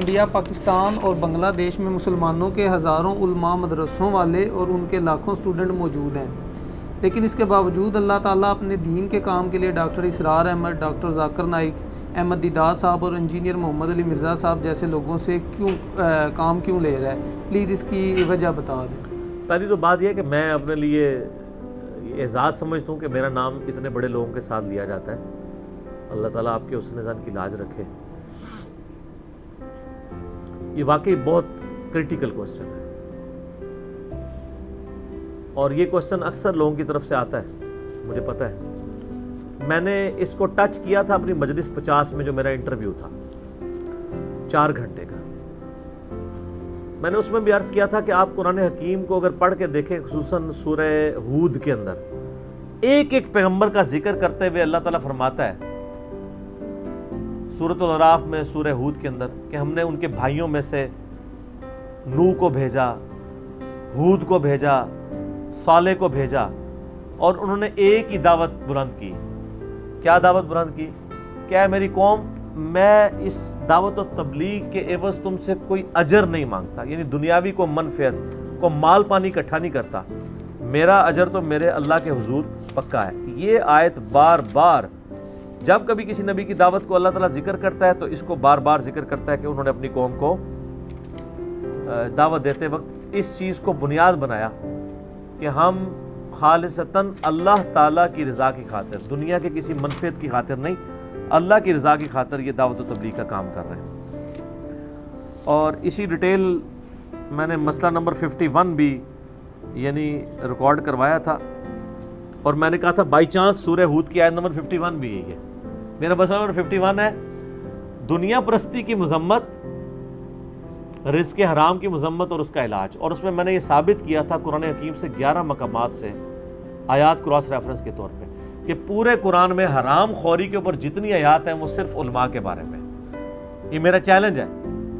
India, Pakistan اور بنگلہ دیش میں مسلمانوں کے ہزاروں علماء، مدرسوں والے اور ان کے لاکھوں سٹوڈنٹ موجود ہیں، لیکن اس کے باوجود اللہ تعالیٰ اپنے دین کے کام کے لیے ڈاکٹر اسرار احمد، ڈاکٹر ذاکر نائک، احمد دیدار صاحب اور انجینئر محمد علی مرزا صاحب جیسے لوگوں سے کام کیوں لے رہا ہے؟ پلیز اس کی وجہ بتا دیں۔ پہلی تو بات یہ ہے کہ میں اپنے لیے اعزاز سمجھتا ہوں کہ میرا نام اتنے بڑے لوگوں کے ساتھ لیا جاتا ہے۔ اللہ تعالیٰ آپ کے حسن ظن کی لاج رکھے۔ یہ واقعی بہت کریٹیکل کوسچن ہے، اور یہ کوسچن اکثر لوگوں کی طرف سے آتا ہے، مجھے پتہ ہے۔ میں نے اس کو ٹچ کیا تھا اپنی مجلس 50 میں، جو میرا انٹرویو تھا 4 گھنٹے کا۔ میں نے اس میں بھی عرض کیا تھا کہ آپ قرآن حکیم کو اگر پڑھ کے دیکھیں، خصوصاً سورہ ہود کے اندر ایک ایک پیغمبر کا ذکر کرتے ہوئے اللہ تعالیٰ فرماتا ہے سورۃ الاعراف میں، سورہ ہود کے اندر، کہ ہم نے ان کے بھائیوں میں سے نوح کو بھیجا، ہود کو بھیجا، صالح کو بھیجا، اور انہوں نے ایک ہی دعوت بلند کی۔ کیا دعوت بلند کی؟ کیا میری قوم، میں اس دعوت و تبلیغ کے عوض تم سے کوئی اجر نہیں مانگتا، یعنی دنیاوی کو منفعت کو مال پانی اکٹھا نہیں کرتا، میرا اجر تو میرے اللہ کے حضور پکا ہے۔ یہ آیت بار بار جب کبھی کسی نبی کی دعوت کو اللہ تعالیٰ ذکر کرتا ہے تو اس کو بار بار ذکر کرتا ہے کہ انہوں نے اپنی قوم کو دعوت دیتے وقت اس چیز کو بنیاد بنایا کہ ہم خالصتاً اللہ تعالیٰ کی رضا کی خاطر، دنیا کے کسی منفعت کی خاطر نہیں، اللہ کی رضا کی خاطر یہ دعوت و تبلیغ کا کام کر رہے ہیں۔ اور اسی ڈیٹیل میں نے مسئلہ نمبر 51 بھی یعنی ریکارڈ کروایا تھا، اور میں نے کہا تھا بائی چانس سورہ ہود کی آیت نمبر 51 بھی یہی ہے۔ میرا مسئلہ نمبر 51 ہے دنیا پرستی کی مذمت، رزق حرام کی مذمت اور اس کا علاج، اور اس میں نے یہ ثابت کیا تھا قرآن حکیم سے 11 مقامات سے آیات کراس ریفرنس کے طور پہ کہ پورے قرآن میں حرام خوری کے اوپر جتنی آیات ہیں وہ صرف علماء کے بارے میں۔ یہ میرا چیلنج ہے۔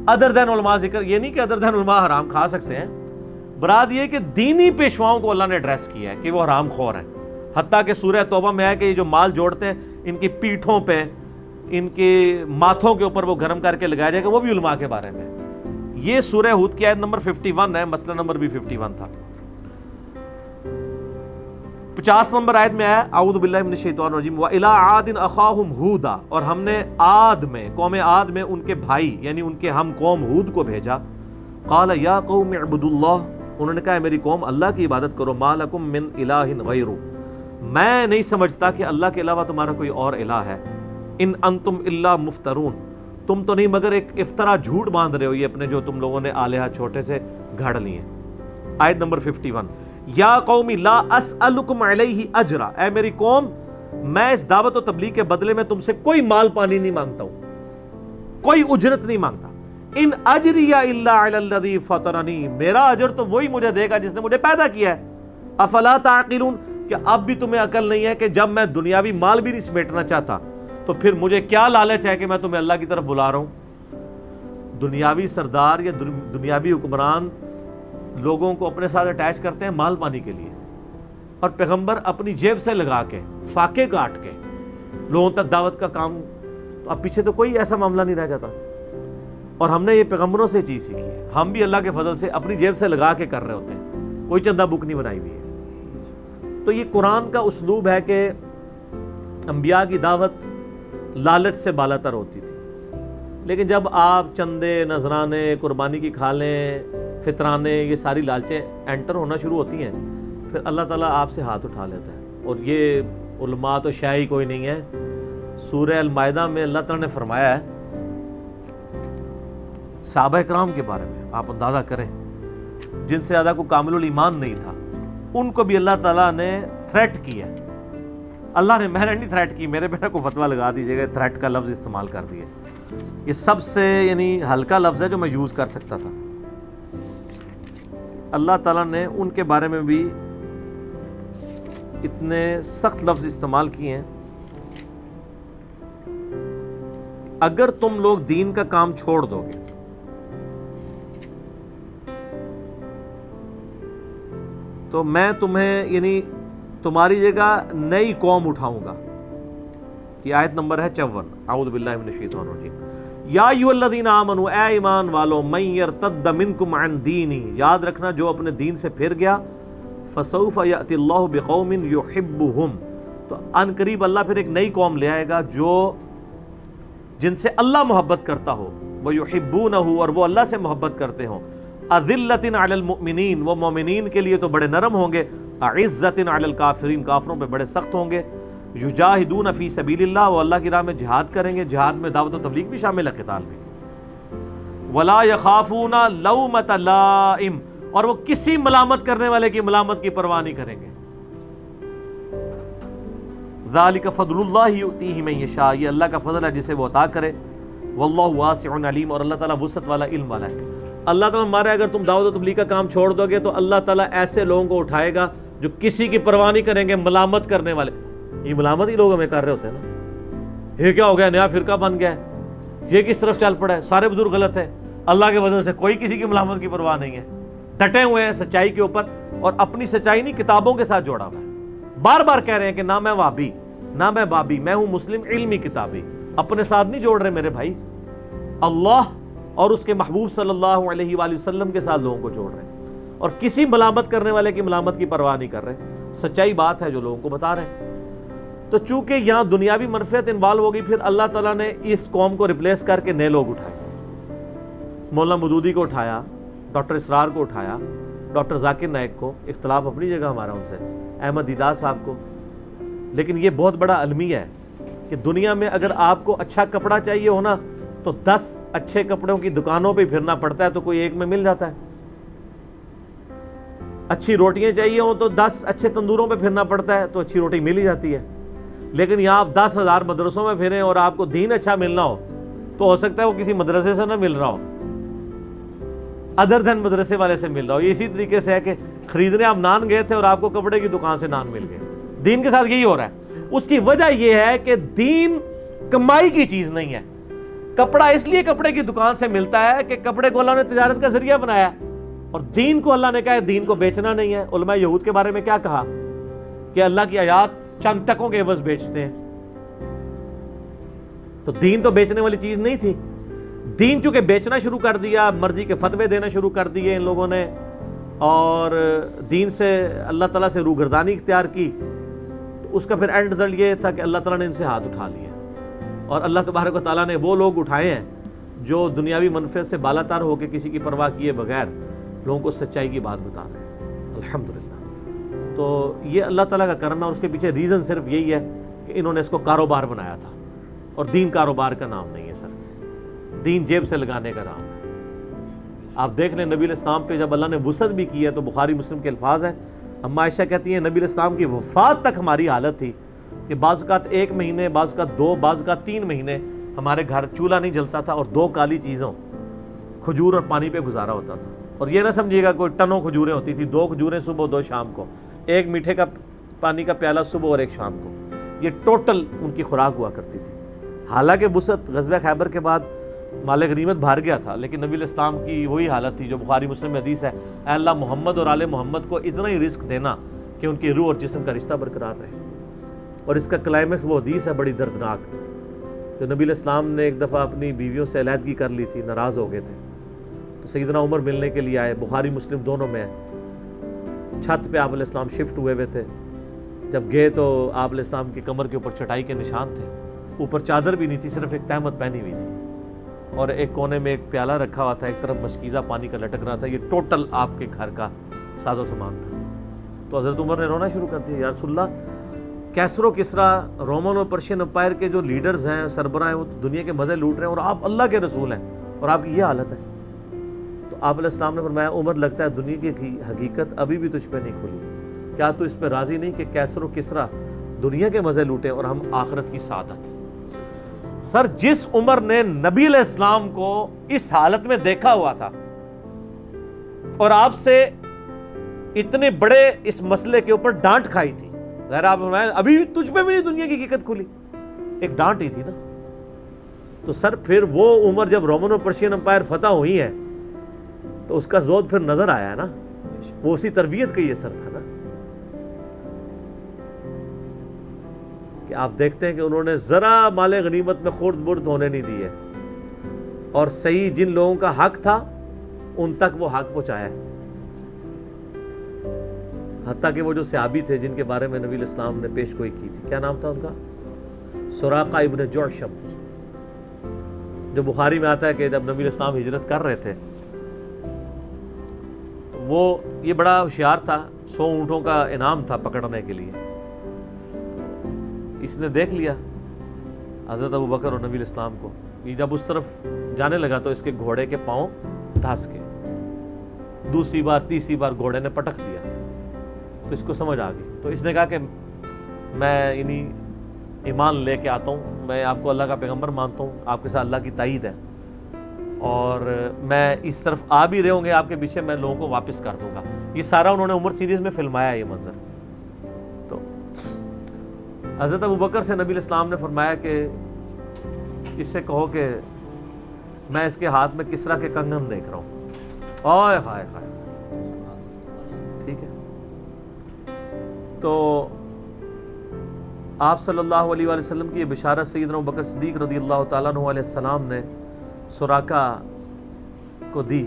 ادر دین علماء ذکر، یہ نہیں کہ ادر دین علماء حرام کھا سکتے ہیں، برات یہ کہ دینی پیشواؤں کو اللہ نے ایڈریس کیا ہے کہ وہ حرام خور ہیں، حتیٰ کہ سورہ توبہ میں ہے کہ یہ جو مال جوڑتے ہیں ان کی پیٹھوں پہ، ان کے ماتھوں کے اوپر وہ گرم کر کے لگایا جائے گا، وہ بھی علماء کے بارے میں۔ یہ سورہ ہود کی آیت نمبر 51 ہے، مسئلہ نمبر بھی 51 تھا۔ 50 نمبر آیت میں آیا اعوذ باللہ من الشیطان الرجیم وَإِلَىٰ عَادٍ أَخَاهُمْ هُودًا، اور ہم نے عاد میں، قوم عاد میں ان کے بھائی یعنی ان کے ہم قوم ہود کو بھیجا۔ قَالَ يَا قَوْمِ اعْبُدُوا اللَّهَ، انہوں نے کہا میری قوم اللہ کی عبادت کرو، مَا لَكُم مِّنْ إِلَٰهٍ غَيْرُهُ، میں نہیں سمجھتا کہ اللہ کے علاوہ تمہارا کوئی اور الہ ہے۔ ان انتم الا مفترون، تم تو نہیں مگر ایک افطرا جھوٹ باندھ رہے ہو، یہ اپنے جو تم لوگوں نے آلہہ چھوٹے سے گھڑ لیے۔ آیت نمبر 51 یا قوم لا اسألکم علیہ اجرا، اے میری قوم میں اس دعوت و تبلیغ کے بدلے میں تم سے کوئی مال پانی نہیں مانگتا ہوں، کوئی اجرت نہیں مانگتا۔ ان اجری الا علی الذی فطرنی، میرا اجر تو وہی مجھے دے گا جس نے مجھے پیدا کیا ہے۔ افلا تعقلون، کہ اب بھی تمہیں عقل نہیں ہے کہ جب میں دنیاوی مال بھی نہیں سمیٹنا چاہتا تو پھر مجھے کیا لالچ ہے کہ میں تمہیں اللہ کی طرف بلا رہا ہوں۔ دنیاوی سردار یا دنیاوی حکمران لوگوں کو اپنے ساتھ اٹیچ کرتے ہیں مال پانی کے لیے، اور پیغمبر اپنی جیب سے لگا کے فاقے کاٹ کے لوگوں تک دعوت کا کام، تو اب پیچھے تو کوئی ایسا معاملہ نہیں رہ جاتا۔ اور ہم نے یہ پیغمبروں سے چیز سیکھی ہے، ہم بھی اللہ کے فضل سے اپنی جیب سے لگا کے کر رہے ہوتے ہیں، کوئی چندہ بک نہیں بنائی ہوئی ہے۔ تو یہ قرآن کا اسلوب ہے کہ انبیاء کی دعوت لالچ سے بالا تر ہوتی تھی، لیکن جب آپ چندے، نذرانے، قربانی کی کھالیں، فطرانے، یہ ساری لالچیں انٹر ہونا شروع ہوتی ہیں، پھر اللہ تعالیٰ آپ سے ہاتھ اٹھا لیتا ہے۔ اور یہ علماء تو شاید ہی کوئی نہیں ہے۔ سورہ المائدہ میں اللہ تعالیٰ نے فرمایا ہے صحابہ کرام کے بارے میں، آپ اندازہ کریں جن سے زیادہ کوئی کامل الایمان نہیں تھا، ان کو بھی اللہ تعالیٰ نے تھریٹ کیا۔ اللہ نے، میں نے نہیں تھریٹ کی، میرے پہ کوئی فتویٰ لگا دیجیے گا، تھریٹ کا لفظ استعمال کر دیے، یہ سب سے یعنی ہلکا لفظ ہے جو میں یوز کر سکتا تھا۔ اللہ تعالیٰ نے ان کے بارے میں بھی اتنے سخت لفظ استعمال کیے ہیں، اگر تم لوگ دین کا کام چھوڑ دو گے تو میں تمہیں یعنی تمہاری جگہ نئی قوم اٹھاؤں گا۔ یہ آیت نمبر ہے 54، اعوذ باللہ من الشیطان الرجیم۔ یا ایھا آمنو، اے ایمان والو، من یرتد منکم عن دینی، یاد رکھنا جو اپنے دین سے پھر گیا، فسوف یأتی اللہ بقوم یحبہم، تو ان قریب اللہ پھر ایک نئی قوم لے آئے گا جو جن سے اللہ محبت کرتا ہو، ویحبونہ، اور وہ اللہ سے محبت کرتے ہوں، اذلۃ علی المؤمنین، وہ مومنین کے لیے تو بڑے نرم ہوں گے، اعزۃ علی الکافرین، کافروں پہ بڑے سخت ہوں گے، یجاہدون فی سبیل اللہ، وہ اللہ کی راہ میں جہاد کریں گے، جہاد میں دعوت و تبلیغ بھی شامل ہے، قتال بھی، ولا یخافون لومۃ لائم، اور وہ کسی ملامت کرنے والے کی ملامت کی پرواہ نہیں کریں گے، ذالک فضل اللہ یؤتیہ من یشاء، یہ اللہ کا فضل ہے جسے وہ عطا کرے، واللہ واسع علیم، اور اللہ تعالیٰ وسعت والا، علم والا ہے۔ اللہ تعالیٰ ہمارے اگر تم دعوت و تبلیغ کا کام چھوڑ دو گے تو اللہ تعالیٰ ایسے لوگوں کو اٹھائے گا جو کسی کی پرواہ نہیں کریں گے، ملامت کرنے والے، یہ ملامت ہی لوگ ہمیں کر رہے ہوتے ہیں نا، یہ کیا ہو گیا، نیا فرقہ بن گیا ہے، یہ کس طرف چل پڑا ہے، سارے بزرگ غلط ہیں، اللہ کے وجہ سے کوئی کسی کی ملامت کی پرواہ نہیں ہے، ڈٹے ہوئے ہیں سچائی کے اوپر، اور اپنی سچائی نہیں کتابوں کے ساتھ جوڑا ہوا ہے، بار بار کہہ رہے ہیں کہ نہ میں وہابی، نہ میں بابی، میں ہوں مسلم علمی کتابی، اپنے ساتھ نہیں جوڑ رہے میرے بھائی، اللہ اور اس کے محبوب صلی اللہ علیہ وآلہ وسلم کے ساتھ لوگوں کو جوڑ رہے ہیں، اور کسی ملامت کرنے والے کی ملامت کی پرواہ نہیں کر رہے، سچائی بات ہے جو لوگوں کو بتا رہے ہیں۔ تو چونکہ یہاں دنیاوی منفعت انوالو ہوگی، پھر اللہ تعالیٰ نے اس قوم کو ریپلیس کر کے نئے لوگ اٹھائے، مولانا مودودی کو اٹھایا، ڈاکٹر اسرار کو اٹھایا، ڈاکٹر ذاکر نائک کو، اختلاف اپنی جگہ ہمارا ان سے، احمد دیدار صاحب کو، لیکن یہ بہت بڑا المیہ ہے کہ دنیا میں اگر آپ کو اچھا کپڑا چاہیے ہونا تو 10 اچھے کپڑوں کی دکانوں پہ پھرنا پڑتا ہے تو کوئی ایک میں مل جاتا ہے، اچھی روٹیاں چاہیے ہوں تو 10 اچھے تندوروں پہ پھرنا پڑتا ہے تو اچھی روٹی مل ہی جاتی ہے، لیکن یہاں آپ 10,000 مدرسوں میں پھریں اور آپ کو دین اچھا ملنا ہو تو ہو سکتا ہے وہ کسی مدرسے سے نہ مل رہا ہو، ادر دین مدرسے والے سے مل رہا ہو۔ یہ اسی طریقے سے ہے کہ خریدنے آپ نان گئے تھے اور آپ کو کپڑے کی دکان سے نان مل گئے، دین کے ساتھ یہی ہو رہا ہے۔ اس کی وجہ یہ ہے کہ دین کمائی کی چیز نہیں ہے، کپڑا اس لیے کپڑے کی دکان سے ملتا ہے کہ کپڑے کو اللہ نے تجارت کا ذریعہ بنایا، اور دین کو اللہ نے کہا ہے دین کو بیچنا نہیں ہے۔ علماء یہود کے بارے میں کیا کہا کہ اللہ کی آیات چند ٹکوں کے عوض بیچتے ہیں، تو دین تو بیچنے والی چیز نہیں تھی، دین چونکہ بیچنا شروع کر دیا، مرضی کے فتوے دینا شروع کر دیے ان لوگوں نے، اور دین سے اللہ تعالیٰ سے روگردانی اختیار کی، تو اس کا پھر اینڈ رزلٹ یہ تھا کہ اللہ تعالیٰ نے ان سے ہاتھ اٹھا لیے، اور اللہ تبارک و تعالیٰ نے وہ لوگ اٹھائے ہیں جو دنیاوی منفعت سے بالا تر ہو کے کسی کی پرواہ کیے بغیر لوگوں کو سچائی کی بات بتا رہے ہیں، الحمدللہ۔ تو یہ اللہ تعالیٰ کا کرم ہے، اور اس کے پیچھے ریزن صرف یہی ہے کہ انہوں نے اس کو کاروبار بنایا تھا، اور دین کاروبار کا نام نہیں ہے سر، دین جیب سے لگانے کا نام ہے۔ آپ دیکھ لیں نبی الاسلام پہ جب اللہ نے وسعت بھی کی ہے تو بخاری مسلم کے الفاظ ہیں، اما عائشہ کہتی ہیں نبی الاسلام کی وفات تک ہماری حالت تھی کہ بعض اوقات 1 مہینے، بعض اوقات 2، بعض اوقات 3 مہینے ہمارے گھر چولہا نہیں جلتا تھا، اور 2 کالی چیزوں، کھجور اور پانی پہ گزارا ہوتا تھا۔ اور یہ نہ سمجھیے گا کوئی ٹنوں کھجوریں ہوتی تھی، 2 کھجوریں صبح 2 شام کو، 1 میٹھے کا پانی کا پیالہ صبح اور 1 شام کو، یہ ٹوٹل ان کی خوراک ہوا کرتی تھی۔ حالانکہ وسعت غزوہ خیبر کے بعد مال غنیمت بھر گیا تھا، لیکن نبی الاسلام کی وہی حالت تھی جو بخاری مسلم میں حدیث ہے، اے اللہ محمد اور آل محمد کو اتنا ہی رزق دینا کہ ان کی روح اور جسم کا رشتہ برقرار رہے۔ اور اس کا کلائمیکس وہ حدیث ہے بڑی دردناک، جو نبی الاسلام نے ایک دفعہ اپنی بیویوں سے علیحدگی کر لی تھی، ناراض ہو گئے تھے، تو سیدنا عمر ملنے کے لیے آئے، بخاری مسلم دونوں میں ہے، چھت پہ آپ علیہ السلام شفٹ ہوئے تھے، جب گئے تو آپ علیہ السلام کی کمر کے اوپر چٹائی کے نشان تھے، اوپر چادر بھی نہیں تھی، صرف ایک تہمت پہنی ہوئی تھی، اور ایک کونے میں ایک پیالہ رکھا ہوا تھا، ایک طرف مشکیزہ پانی کا لٹک رہا تھا، یہ ٹوٹل آپ کے گھر کا ساز و سامان تھا۔ تو حضرت عمر نے رونا شروع کر دیا، یا رسول اللہ کیسر و کسرا، رومن اور پرشین امپائر کے جو لیڈرز ہیں، سربراہ ہیں، وہ دنیا کے مزے لوٹ رہے ہیں، اور آپ اللہ کے رسول ہیں اور آپ کی یہ حالت ہے۔ تو آپ علیہ السلام نے فرمایا عمر لگتا ہے دنیا کی حقیقت ابھی بھی تجھ پہ نہیں کھلی، کیا تو اس پہ راضی نہیں کہ کیسر و کسرا دنیا کے مزے لوٹے اور ہم آخرت کی سعادت۔ سر جس عمر نے نبی علیہ السلام کو اس حالت میں دیکھا ہوا تھا اور آپ سے اتنے بڑے اس مسئلے کے اوپر ڈانٹ کھائی تھی، ظاہر آپ ابھی تجھ پہ بھی نہیں دنیا کی حقیقت کھلی، ایک ڈانٹ ہی تھی نا، تو سر پھر وہ عمر جب رومن اور پرشین امپائر فتح ہوئی ہے تو اس کا زود پھر نظر آیا ہے نا، وہ اسی تربیت کا یہ اثر تھا نا، کہ آپ دیکھتے ہیں کہ انہوں نے ذرا مال غنیمت میں خورد برد ہونے نہیں دی ہے، اور صحیح جن لوگوں کا حق تھا ان تک وہ حق پہنچایا ہے. حتیٰ کہ وہ جو صحابی تھے جن کے بارے میں نبی علیہ السلام نے پیش گوئی کی تھی, کیا نام تھا ان کا؟ سراقہ ابن جعشم, جو بخاری میں آتا ہے کہ جب نبی علیہ السلام ہجرت کر رہے تھے, وہ یہ بڑا ہوشیار تھا, 100 اونٹوں کا انعام تھا پکڑنے کے لیے. اس نے دیکھ لیا حضرت ابوبکر اور نبی علیہ السلام کو, یہ جب اس طرف جانے لگا تو اس کے گھوڑے کے پاؤں دھس گئے. دوسری بار تیسری بار گھوڑے نے پٹک دیا تو اس کو سمجھ آ گئی. تو اس نے کہا کہ میں ایمان لے کے آتا ہوں, میں آپ کو اللہ کا پیغمبر مانتا ہوں, آپ کے ساتھ اللہ کی تائید ہے, اور میں اس طرف آ بھی رہے ہوں گے آپ کے پیچھے, میں لوگوں کو واپس کر دوں گا. یہ سارا انہوں نے عمر سیریز میں فلمایا یہ منظر. تو حضرت ابوبکر سے نبی علیہ السلام نے فرمایا کہ اس سے کہو کہ میں اس کے ہاتھ میں کسرا کے کنگن دیکھ رہا ہوں. آئے ہائے ہائے, ٹھیک ہے. تو آپ صلی اللہ علیہ وآلہ وسلم کی یہ بشارت سیدنا ابوبکر صدیق رضی اللہ تعالیٰ عنہ علیہ السلام نے سراقہ کو دی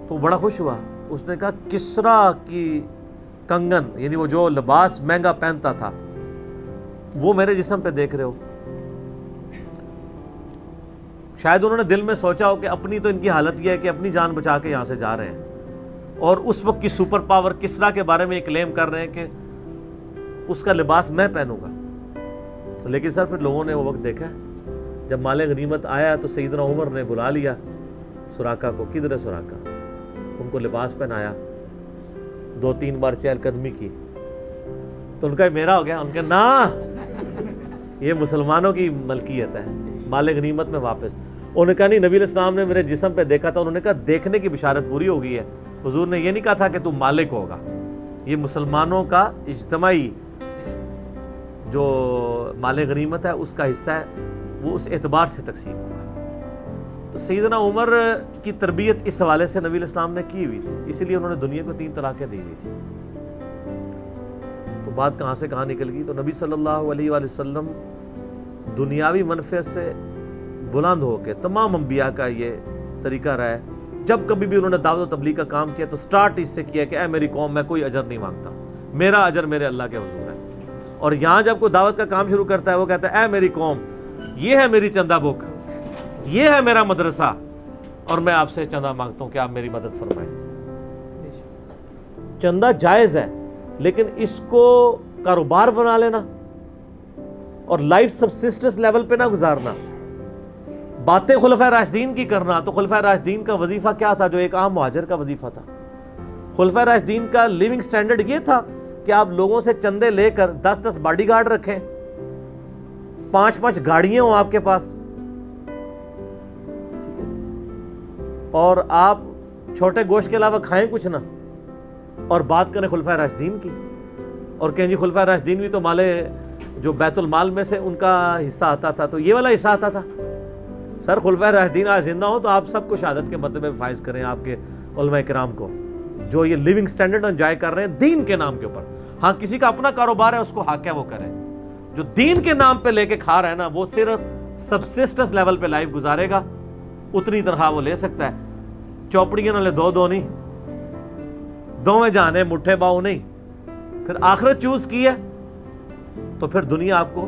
تو بڑا خوش ہوا. اس نے کہا کسرا کی کنگن, یعنی وہ جو لباس مہنگا پہنتا تھا, وہ میرے جسم پہ دیکھ رہے ہو. شاید انہوں نے دل میں سوچا ہو کہ اپنی تو ان کی حالت یہ ہے کہ اپنی جان بچا کے یہاں سے جا رہے ہیں, اور اس وقت کی سپر پاور کسرا کے بارے میں یہ کلیم کر رہے ہیں کہ اس کا لباس میں پہنوں گا. لیکن سر پھر لوگوں نے وہ وقت دیکھا جب مال غنیمت آیا تو سیدنا عمر نے بلا لیا سراقہ کو. کدھر ہے سراقہ؟ ان کو لباس پہنایا, 2-3 بار چہل قدمی کی, تو ان کا میرا ہو گیا. ان کا نا, یہ مسلمانوں کی ملکیت ہے, مال غنیمت میں واپس. انہوں نے کہا نہیں, نبی علیہ السلام نے میرے جسم پہ دیکھا تھا. انہوں نے کہا دیکھنے کی بشارت پوری ہو گئی ہے, حضور نے یہ نہیں کہا تھا کہ تو مالک ہوگا. یہ مسلمانوں کا اجتماعی جو مال غنیمت ہے اس کا حصہ ہے, وہ اس اعتبار سے تقسیم ہوگا. تو سیدنا عمر کی تربیت اس حوالے سے نبی علیہ السلام نے کی ہوئی تھی, اسی لیے انہوں نے دنیا کو 3 طلاقیں دی ہوئی تھی. تو بات کہاں سے کہاں نکل گئی. تو نبی صلی اللہ علیہ وآلہ وسلم دنیاوی منفعت سے بلند ہو کے, تمام انبیاء کا یہ طریقہ رہا ہے, جب کبھی بھی انہوں نے دعوت و تبلیغ کا کام کیا تو سٹارٹ اس سے کیا کہ اے میری قوم, میں کوئی اجر نہیں مانگتا, میرا اجر میرے اللہ کے حضور ہے. اور یہاں جب کوئی دعوت کا کام شروع کرتا ہے وہ کہتا ہے اے میری قوم, یہ ہے میری چندہ بک, یہ ہے میرا مدرسہ, اور میں آپ سے چندہ مانگتا ہوں کہ آپ میری مدد فرمائیں. چندہ جائز ہے, لیکن اس کو کاروبار بنا لینا اور لائف سبسسٹنس لیول پہ نہ گزارنا, باتیں خلفائے راشدین کی کرنا. تو خلفائے راشدین کا وظیفہ کیا تھا جو ایک عام مہاجر کا وظیفہ تھا؟ خلفائے راشدین کا لیونگ سٹینڈرڈ یہ تھا کہ آپ لوگوں سے چندے لے کر 10 باڈی گارڈ رکھیں, 5 گاڑیاں ہوں آپ کے پاس, اور آپ چھوٹے گوشت کے علاوہ کھائیں کچھ نہ, اور بات کریں خلفائے راشدین کی, اور کہیں جی خلفائے راشدین بھی تو مالے جو بیت المال میں سے ان کا حصہ آتا تھا, تو یہ والا حصہ آتا تھا. سر خلفائے راشدین آج زندہ ہوں تو آپ سب کو شہادت کے مرتبے میں فائز کریں, آپ کے علماء کرام کو جو یہ لیونگ سٹینڈرڈ انجوائے کر رہے ہیں دین کے نام کے اوپر. ہاں کسی کا اپنا کاروبار ہے, اس کو حق ہے وہ کرے. جو دین کے نام پہ لے کے کھا رہا ہے نا, وہ صرف سبسسٹنس لیول پہ لائف گزارے گا, اتنی تنخواہ وہ لے سکتا ہے. چوپڑیاں نہ لے دو نہیں, دوویں جانے مٹھے باؤ نہیں, پھر آخرت چوز کی ہے تو پھر دنیا آپ کو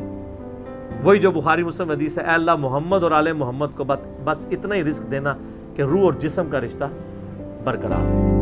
وہی جو بخاری مسلم حدیث ہے, اے اللہ محمد اور آل محمد کو بس اتنا ہی رزق دینا کہ روح اور جسم کا رشتہ برقرار ہے.